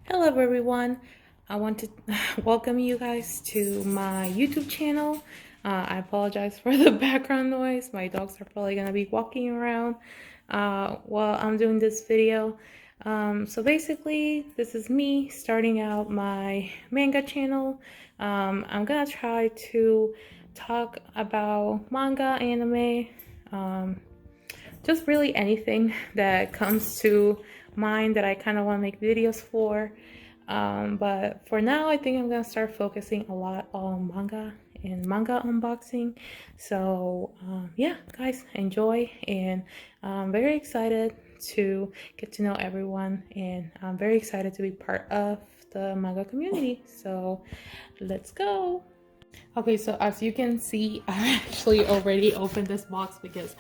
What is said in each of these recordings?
Hello everyone. I want to welcome you guys to my YouTube channel. I apologize for the background noise. My dogs are probably going to be walking around while I'm doing this video. So basically, this is me starting out my manga channel. I'm going to try to talk about manga, anime, just really anything that comes to mind that I kind of want to make videos for. But for now, I think I'm gonna start focusing a lot on manga and manga unboxing. So yeah, guys, enjoy, and I'm very excited to get to know everyone, and I'm very excited to be part of the manga community. So let's go. Okay, so as you can see, I actually already opened this box because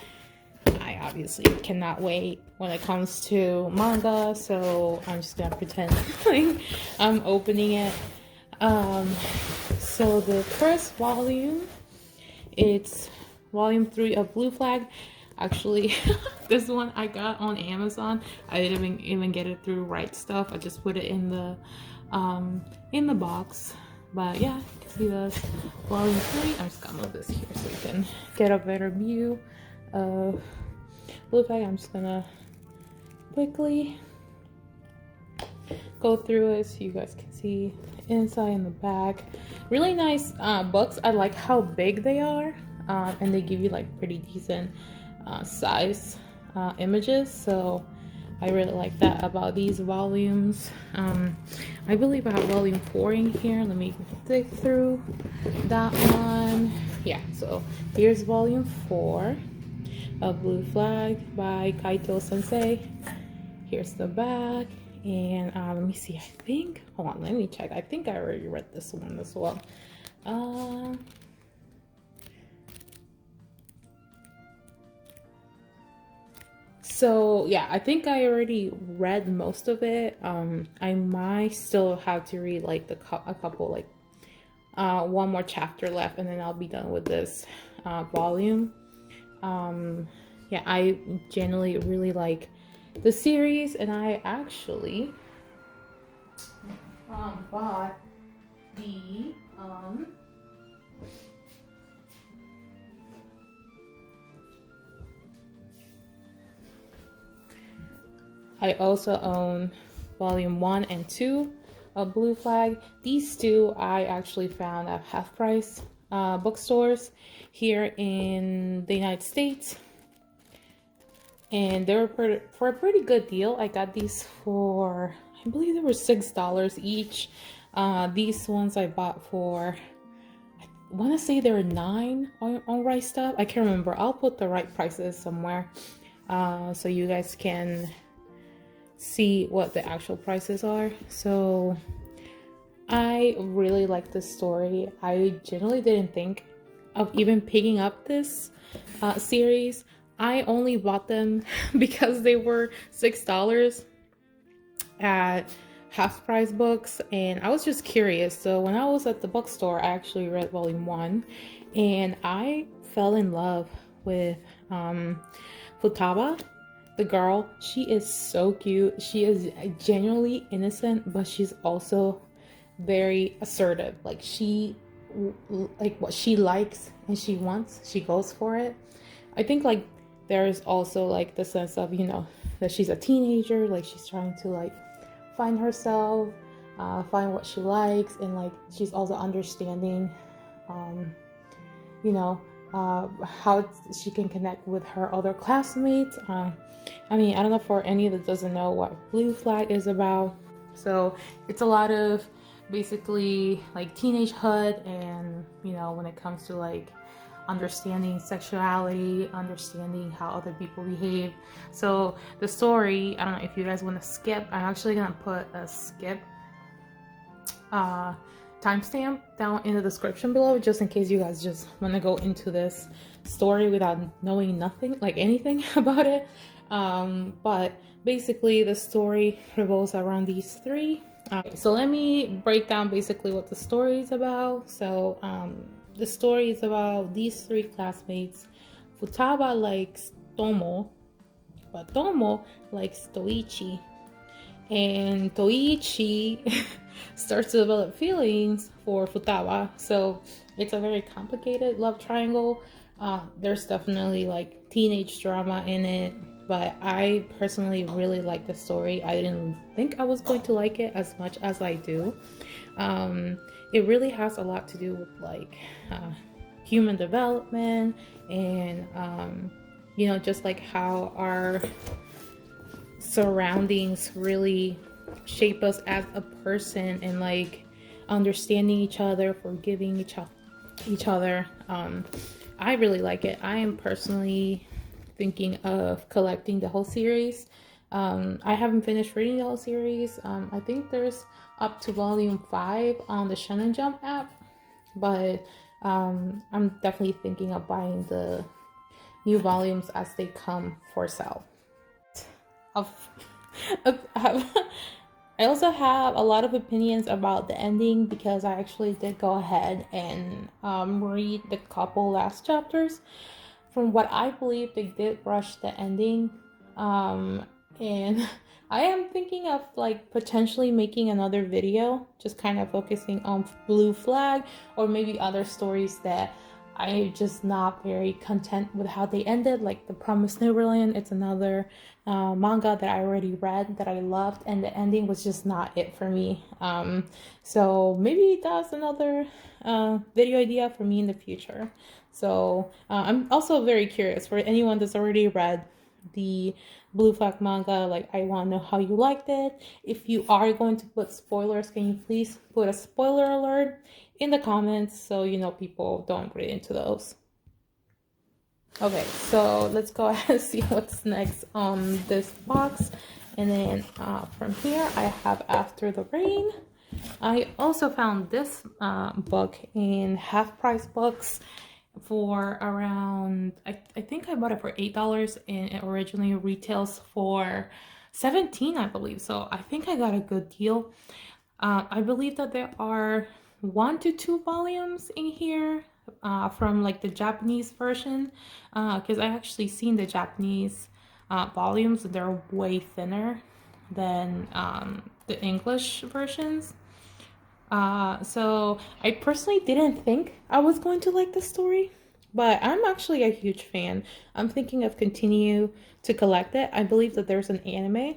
I obviously cannot wait when it comes to manga, so I'm just gonna pretend like I'm opening it. So the first volume, it's volume 3 of Blue Flag. Actually, this one I got on Amazon. I didn't even get it through RightStuf. I just put it in the box. But yeah, you can see this volume 3. I'm just gonna move this here so you can get a better view of Blue Flag. I'm just gonna quickly go through it so you guys can see inside and the back. Really nice books. I like how big they are, and they give you like pretty decent size images, so I really like that about these volumes. I believe I have volume 4 in here. Let me dig through that one. Yeah, so here's volume 4 of Blue Flag by Kaito Sensei. Here's the back, and let me see. I think, hold on, let me check. I think I already read this one as well. So yeah, I think I already read most of it. I might still have to read like a couple, like one more chapter left, and then I'll be done with this volume. Yeah, I generally really like the series, and I actually bought the I also own volume 1 and 2 of Blue Flag. These two I actually found at half price bookstores here in the United States, and they were for a pretty good deal. I got these for, I believe they were $6 each. These ones I bought for, I want to say they were $9 on RightStuf. I can't remember. I'll put the right prices somewhere so you guys can see what the actual prices are. So I really like this story. I generally didn't think of even picking up this series. I only bought them because they were $6 at half price books, and I was just curious. So when I was at the bookstore, I actually read volume 1, and I fell in love with Futaba. The girl, she is so cute. She is genuinely innocent, but she's also very assertive. Like what she likes and she wants, she goes for it. I think like there's also like the sense of, you know, that she's a teenager, like she's trying to like find herself, find what she likes, and like she's also understanding you know, how she can connect with her other classmates. I mean, I don't know, for any that doesn't know what Blue Flag is about. So it's a lot of basically like teenagehood, and you know, when it comes to like understanding sexuality, understanding how other people behave. So the story, I don't know if you guys want to skip. I'm actually gonna put a skip timestamp down in the description below, just in case you guys just want to go into this story without knowing nothing, like anything about it. But basically the story revolves around these three. So let me break down basically what the story is about. So the story is about these three classmates. Futaba likes Tomo, but Tomo likes Toichi. and Toichi starts to develop feelings for Futaba. So it's a very complicated love triangle. There's definitely like teenage drama in it, but I personally really like the story. I didn't think I was going to like it as much as I do. It really has a lot to do with like human development and you know, just like how our surroundings really shape us as a person, and like understanding each other, forgiving each other. I really like it. I am personally thinking of collecting the whole series. I haven't finished reading the whole series. I think there's up to volume 5 on the Shonen Jump app, but I'm definitely thinking of buying the new volumes as they come for sale. I also have a lot of opinions about the ending because I actually did go ahead and read the couple last chapters. From what I believe, they did rush the ending, and I am thinking of like potentially making another video just kind of focusing on Blue Flag, or maybe other stories that I'm just not very content with how they ended, like The Promised Neverland. It's another manga that I already read that I loved, and the ending was just not it for me. So maybe that's another video idea for me in the future. So I'm also very curious for anyone that's already read the Blue Flag manga. Like, I want to know how you liked it. If you are going to put spoilers, can you please put a spoiler alert in the comments so you know people don't read into those. Okay, so let's go ahead and see what's next on this box. And then from here I have After the Rain. I also found this book in Half Price Books for around, I think I bought it for $8, and it originally retails for $17, I believe. So I think I got a good deal. I believe that there are 1 to 2 volumes in here from like the Japanese version, because I actually seen the Japanese volumes, and they're way thinner than the English versions. So I personally didn't think I was going to like the story, but I'm actually a huge fan. I'm thinking of continue to collect it. I believe that there's an anime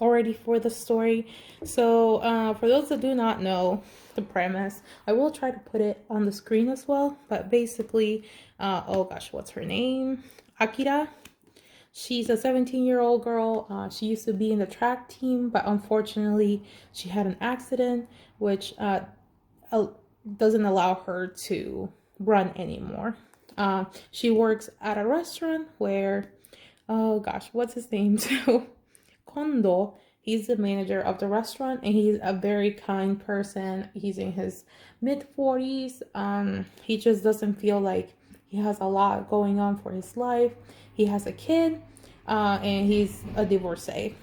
already for the story. So for those that do not know the premise, I will try to put it on the screen as well. But basically, oh gosh, what's her name? Akira. She's a 17-year-old girl. She used to be in the track team, but unfortunately she had an accident, which doesn't allow her to run anymore. She works at a restaurant where, oh gosh, what's his name too? Kondo. He's the manager of the restaurant, and he's a very kind person. He's in his mid-40s. He just doesn't feel like he has a lot going on for his life. He has a kid, and he's a divorcee.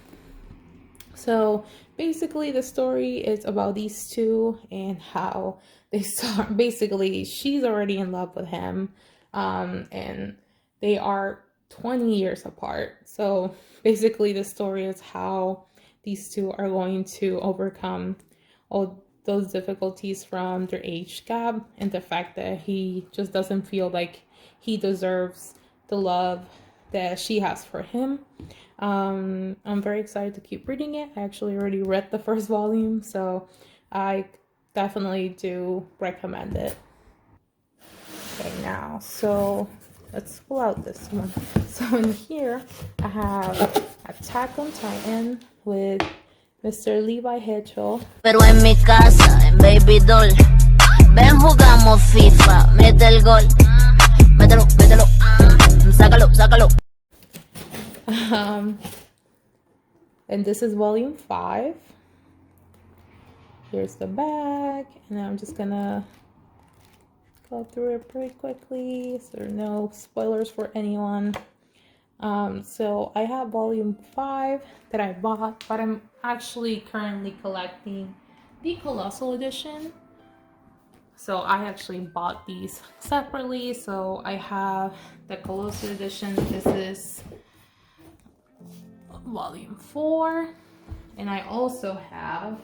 So basically the story is about these two and how they start. Basically, she's already in love with him, and they are 20 years apart. So basically the story is how these two are going to overcome all those difficulties from their age gap, and the fact that he just doesn't feel like he deserves the love that she has for him. I'm very excited to keep reading it. I actually already read the first volume, so I definitely do recommend it. Okay, now, so let's pull out this one. So in here, I have Attack on Titan with Mr. Levi Hitchell. Pero en mi casa, en Baby Doll, ven jugamos FIFA, mete el gol, mételo, mételo, sácalo, sácalo. And this is volume 5. Here's the back, and I'm just gonna go through it pretty quickly so there are no spoilers for anyone. So I have volume 5 that I bought, but I'm actually currently collecting the Colossal edition. So I actually bought these separately. So I have the Colossal edition. This is volume 4. And I also have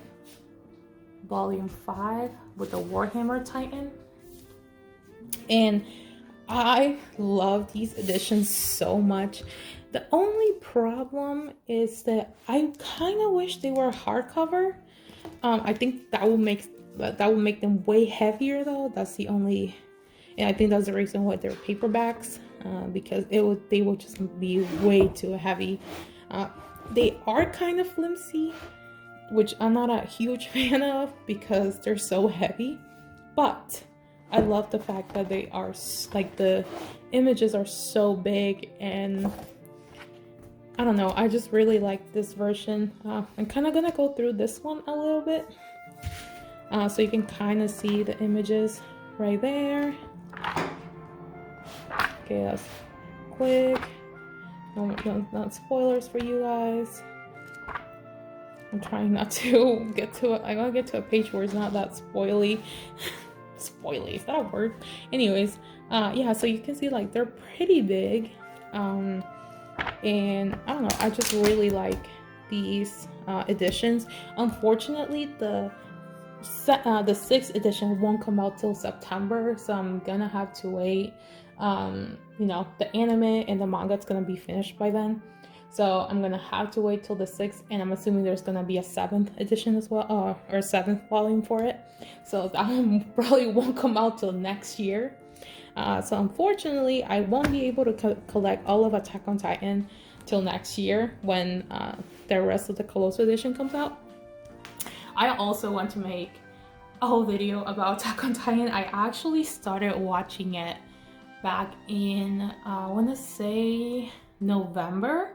volume 5 with the Warhammer Titan. And I love these editions so much. The only problem is that I kind of wish they were hardcover. I think that will make them way heavier though. That's the only, and I think that's the reason why they're paperbacks, because they would just be way too heavy. They are kind of flimsy, which I'm not a huge fan of because they're so heavy, but I love the fact that they are, like, the images are so big, and I don't know, I just really like this version. I'm kind of gonna go through this one a little bit, so you can kind of see the images right there. Okay, that's quick. Not spoilers for you guys. I'm trying not to get to it. I gotta get to a page where it's not that spoily. Spoily, is that a word? Anyways, yeah, so you can see, like, they're pretty big. And I don't know, I just really like these editions. Unfortunately, the 6th edition won't come out till September, so I'm gonna have to wait. You know, the anime and the manga is gonna be finished by then, so I'm gonna have to wait till the 6th, and I'm assuming there's gonna be a 7th edition as well, or 7th volume for it, so that one probably won't come out till next year. So unfortunately, I won't be able to collect all of Attack on Titan till next year when the rest of the Colossal edition comes out. I also want to make a whole video about Attack on Titan. I actually started watching it back in, I want to say November.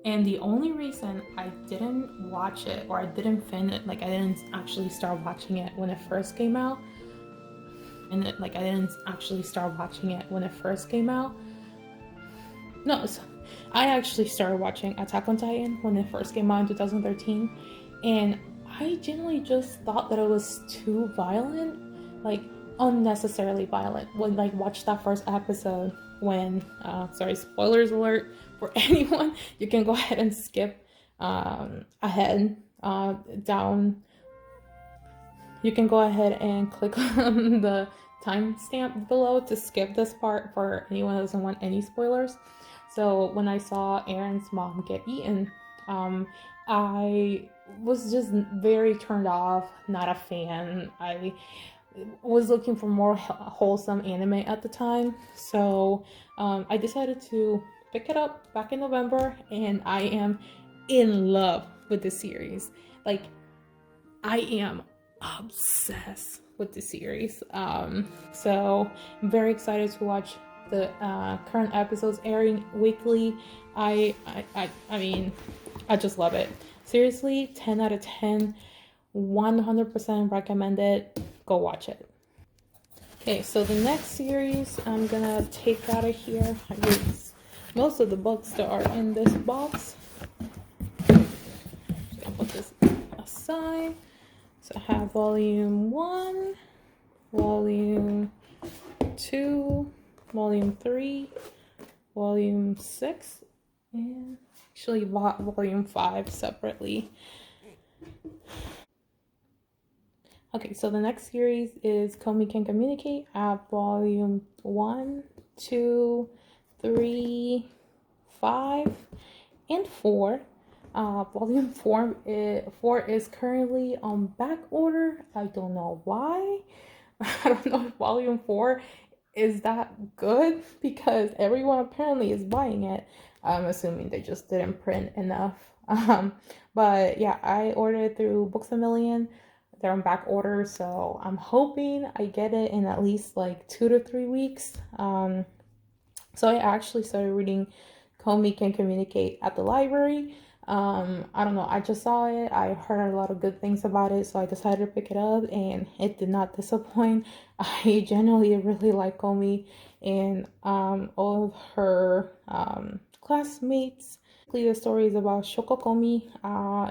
And the only reason I didn't watch it, or I didn't finish, like, I didn't actually start watching it when it first came out. And I didn't actually start watching it when it first came out. No, I actually started watching Attack on Titan when it first came out in 2013. And I genuinely just thought that it was too violent, like unnecessarily violent. When, like, watch that first episode when, sorry, spoilers alert for anyone, you can go ahead and skip ahead, down. You can go ahead and click on the timestamp below to skip this part for anyone who doesn't want any spoilers. So when I saw Aaron's mom get eaten, I was just very turned off, not a fan. I was looking for more wholesome anime at the time, so I decided to pick it up back in November, and I am in love with the series. Like, I am obsessed with the series. So I'm very excited to watch the current episodes airing weekly. I mean, I just love it. Seriously, 10 out of 10, 100% recommend it. Go watch it. Okay, so the next series I'm gonna take out of here. I use most of the books that are in this box. Just gonna put this aside. So I have volume 1, volume 2, volume 3, volume 6, and actually bought volume 5 separately. Okay, so the next series is Komi Can Communicate. I have volume 1, 2, 3, 5, and 4. Volume 4 is currently on back order. I don't know why. I don't know if volume 4 is that good, because everyone apparently is buying it. I'm assuming they just didn't print enough. But yeah, I ordered it through Books A Million. They're on back order, so I'm hoping I get it in at least like 2 to 3 weeks. So I actually started reading Komi Can Communicate at the library. I don't know, I just saw it, I heard a lot of good things about it, so I decided to pick it up, and it did not disappoint. I generally really like Komi and all of her classmates. The story is about Shoko Komi,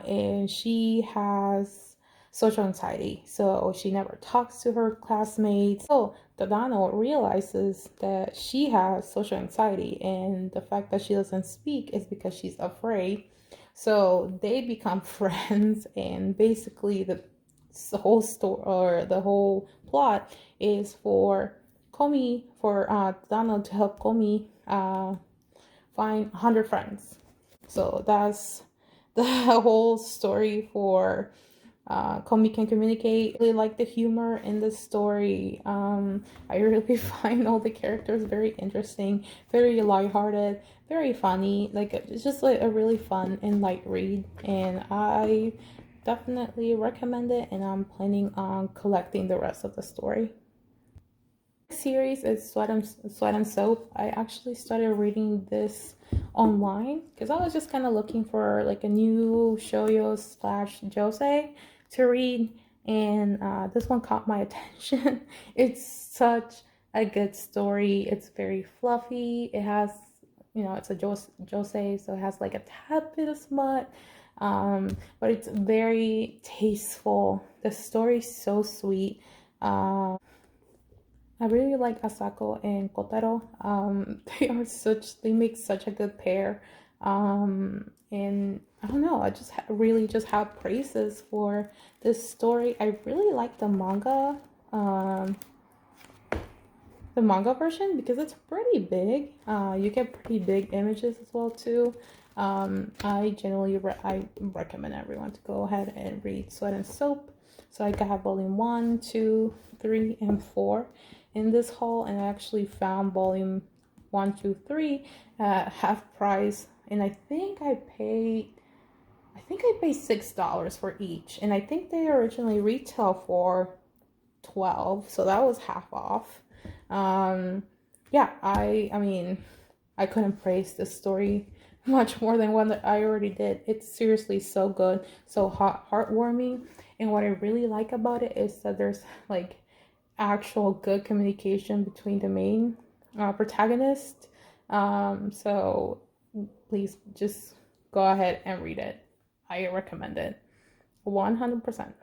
and she has social anxiety, so she never talks to her classmates. So Tadano realizes that she has social anxiety, and the fact that she doesn't speak is because she's afraid. So they become friends, and basically the whole story or the whole plot is for Donald to help Komi find 100 friends. So that's the whole story for Komi can communicate. I really like the humor in the story. I really find all the characters very interesting, very lighthearted, very funny. Like it's just like a really fun and light read, and I definitely recommend it. And I'm planning on collecting the rest of the story. Series is Sweat and Soap. I actually started reading this online because I was just kind of looking for like a new shoujo slash josei to read, and this one caught my attention. It's such a good story. It's very fluffy. It has, it's a josei, so it has like a tad bit of smut, but it's very tasteful. The story's so sweet. I really like Asako and Kotaro. They make such a good pair. And I don't know, I just really just have praises for this story. I really like the manga version because it's pretty big. You get pretty big images as well too. I generally I recommend everyone to go ahead and read Sweat and Soap. So I got volume 1, 2, 3, and 4 in this haul, and I actually found volume 1, 2, 3 at half price, and I think I paid $6 for each, and I think they originally retail for 12, so that was half off. Yeah, I mean, I couldn't praise this story much more than one that I already did. It's seriously so good, so heartwarming, and what I really like about it is that there's like actual good communication between the main protagonist. So please just go ahead and read it. I recommend it 100%.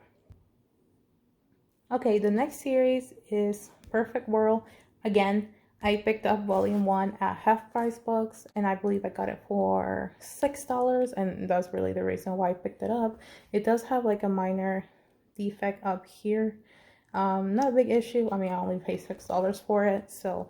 Okay, the next series is Perfect World. Again, I picked up volume 1 at half price books, and I believe I got it for $6, and that's really the reason why I picked it up. It does have like a minor defect up here. Not a big issue. I mean, I only paid $6 for it, so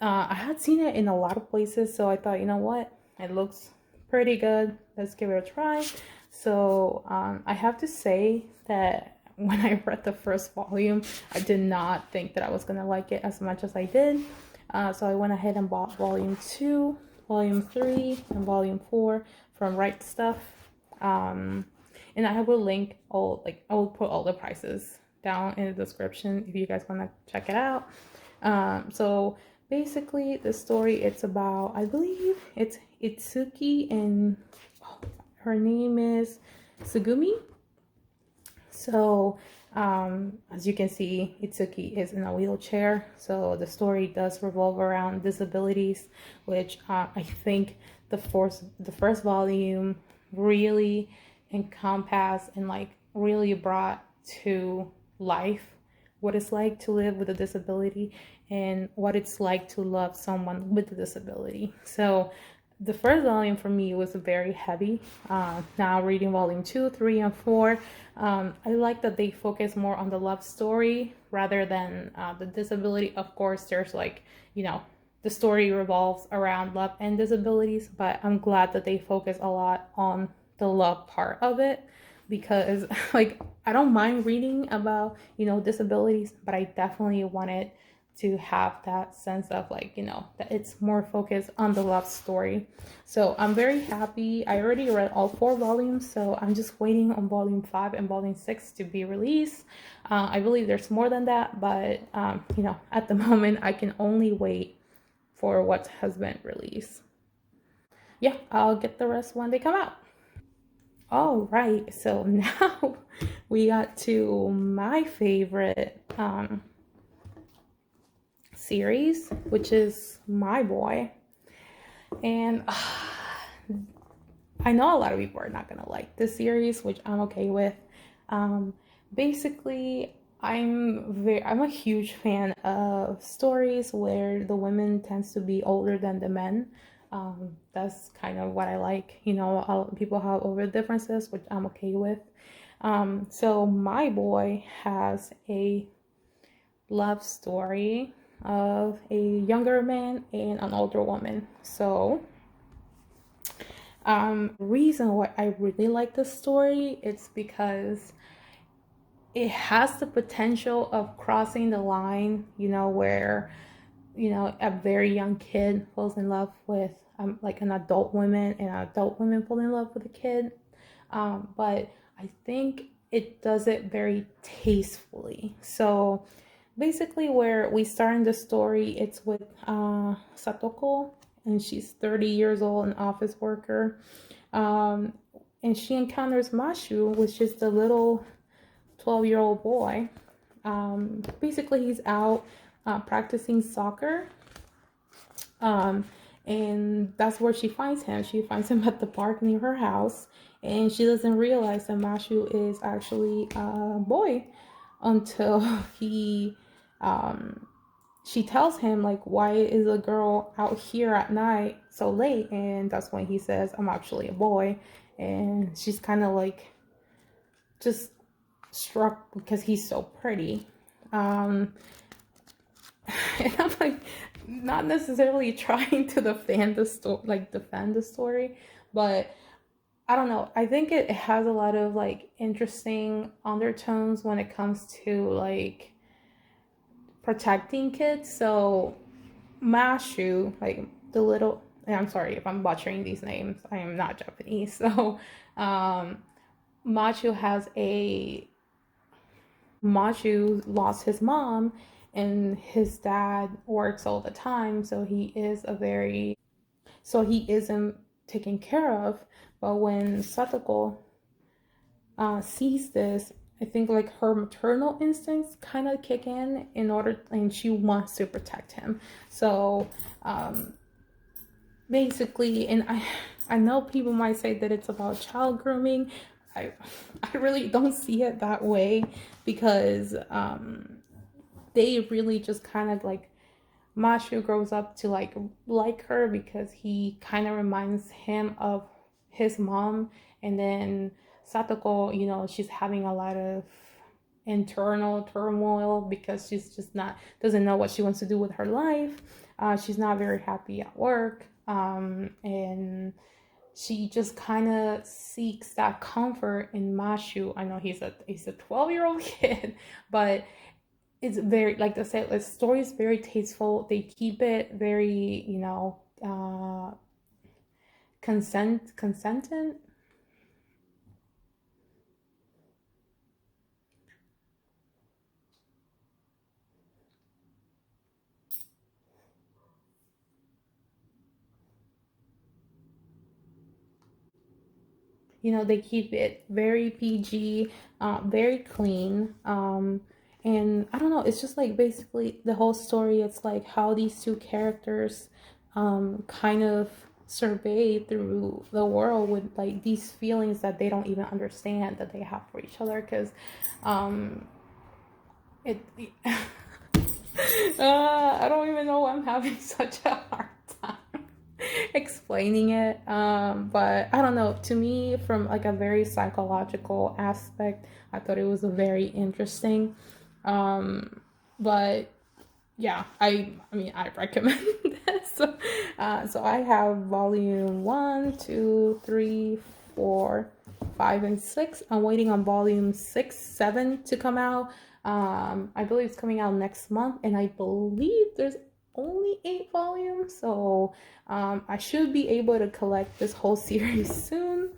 I had seen it in a lot of places, so I thought, you know what, it looks pretty good, let's give it a try. So I have to say that when I read the first volume, I did not think that I was gonna like it as much as I did. So I went ahead and bought volume 2, volume 3, and volume 4 from RightStuf. And I will link I will put all the prices down in the description if you guys want to check it out. So basically the story, it's about, I believe it's Itsuki and her name is Sugumi. So as you can see, Itsuki is in a wheelchair, so the story does revolve around disabilities, which I think the first volume really encompassed and like really brought to life what it's like to live with a disability and what it's like to love someone with a disability. So the first volume for me was very heavy. Now reading volume 2, 3, and 4, I like that they focus more on the love story rather than the disability. Of course, there's like, the story revolves around love and disabilities, but I'm glad that they focus a lot on the love part of it, because like I don't mind reading about disabilities, but I definitely wanted to have that sense of like that it's more focused on the love story. So I'm very happy. I already read all 4 volumes, so I'm just waiting on volume 5 and volume 6 to be released. I believe there's more than that, but at the moment I can only wait for what has been released. Yeah, I'll get the rest when they come out. All right, so now we got to my favorite series, which is My Boy. And I know a lot of people are not gonna like this series, which I'm okay with. Basically, I'm a huge fan of stories where the women tends to be older than the men. That's kind of what I like. You know, people have over differences, which I'm okay with. So my boy has a love story of a younger man and an older woman. So reason why I really like this story, it's because it has the potential of crossing the line, you know, where, you know, a very young kid falls in love with like an adult woman, and adult women fall in love with a kid. But I think it does it very tastefully. So basically, where we start in the story, it's with Satoko, and she's 30 years old, an office worker. Um, and she encounters Mashu, which is the little 12-year-old boy. Basically, he's out practicing soccer. And that's where she finds him. She finds him at the park near her house, and she doesn't realize that Mashu is actually a boy until he she tells him, like, why is a girl out here at night so late? And that's when he says, I'm actually a boy. And she's kind of like just struck because he's so pretty. And I'm like, not necessarily trying to defend the story, but I don't know. I think it has a lot of like interesting undertones when it comes to like protecting kids. So Mashu, like the little, and I'm sorry if I'm butchering these names. I am not Japanese. So Mashu has a Mashu lost his mom, and his dad works all the time, so he isn't taken care of. But when Satoko sees this, I think like her maternal instincts kind of kick in order, and she wants to protect him. So basically, and I know people might say that it's about child grooming. I really don't see it that way, because they really just kind of like, Mashu grows up to like her because he kind of reminds him of his mom. And then Satoko, you know, she's having a lot of internal turmoil because she's just not, doesn't know what she wants to do with her life. She's not very happy at work. And she just kind of seeks that comfort in Mashu. I know he's a 12-year-old kid, but it's very, like I said, the story is very tasteful. They keep it very, you know, consentant. You know, they keep it very PG, very clean. And I don't know, it's just like basically the whole story. It's like how these two characters kind of survey through the world with like these feelings that they don't even understand that they have for each other. Because it I don't even know why I'm having such a hard time explaining it. But I don't know, to me, from like a very psychological aspect, I thought it was a very interesting. But yeah, I mean, I recommend this. So I have volume 1, 2, 3, 4, 5, and 6. I'm waiting on volume 6, 7 to come out. I believe it's coming out next month, and I believe there's only 8 volumes, so I should be able to collect this whole series soon.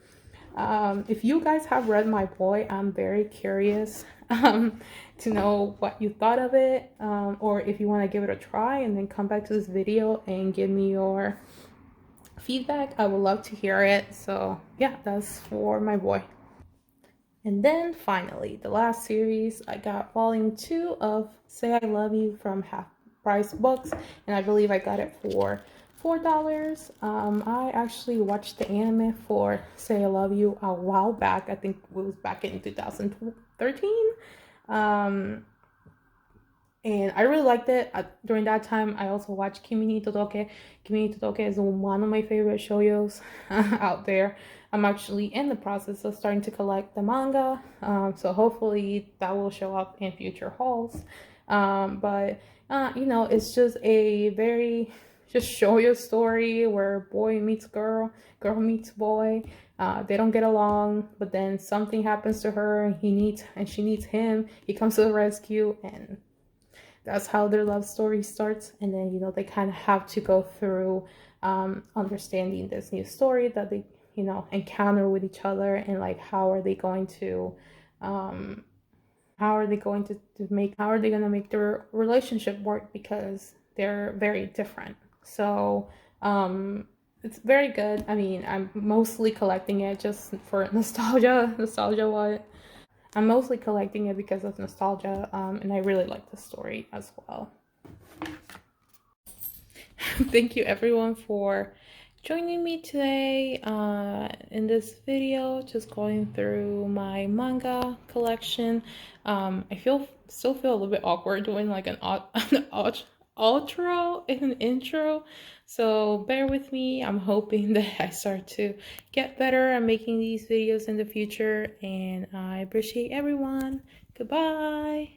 If you guys have read my boy, I'm very curious to know what you thought of it, or if you want to give it a try and then come back to this video and give me your feedback. I would love to hear it. So yeah, that's for my boy. And then finally, the last series, I got volume 2 of Say I Love You from Half Price Books, and I believe I got it for $4. I actually watched the anime for Say I Love You a while back. I think it was back in 2013. and I really liked it. During that time, I also watched Kimi ni Todoke. Kimi ni Todoke is one of my favorite shoujos out there. I'm actually in the process of starting to collect the manga, so hopefully that will show up in future hauls. But you know, it's just a very just shoujo story where boy meets girl, girl meets boy. They don't get along, but then something happens to her, and she needs him. He comes to the rescue, and that's how their love story starts. And then, you know, they kind of have to go through understanding this new story that they, you know, encounter with each other, and like how are they going to how are they going to make their relationship work, because they're very different. So it's very good. I mean, I'm mostly collecting it just for nostalgia what I'm mostly collecting it because of nostalgia, and I really like the story as well. Thank you everyone for joining me today in this video, just going through my manga collection. I still feel a little bit awkward doing like an outro and an intro, so bear with me. I'm hoping that I start to get better at making these videos in the future, and I appreciate everyone. Goodbye.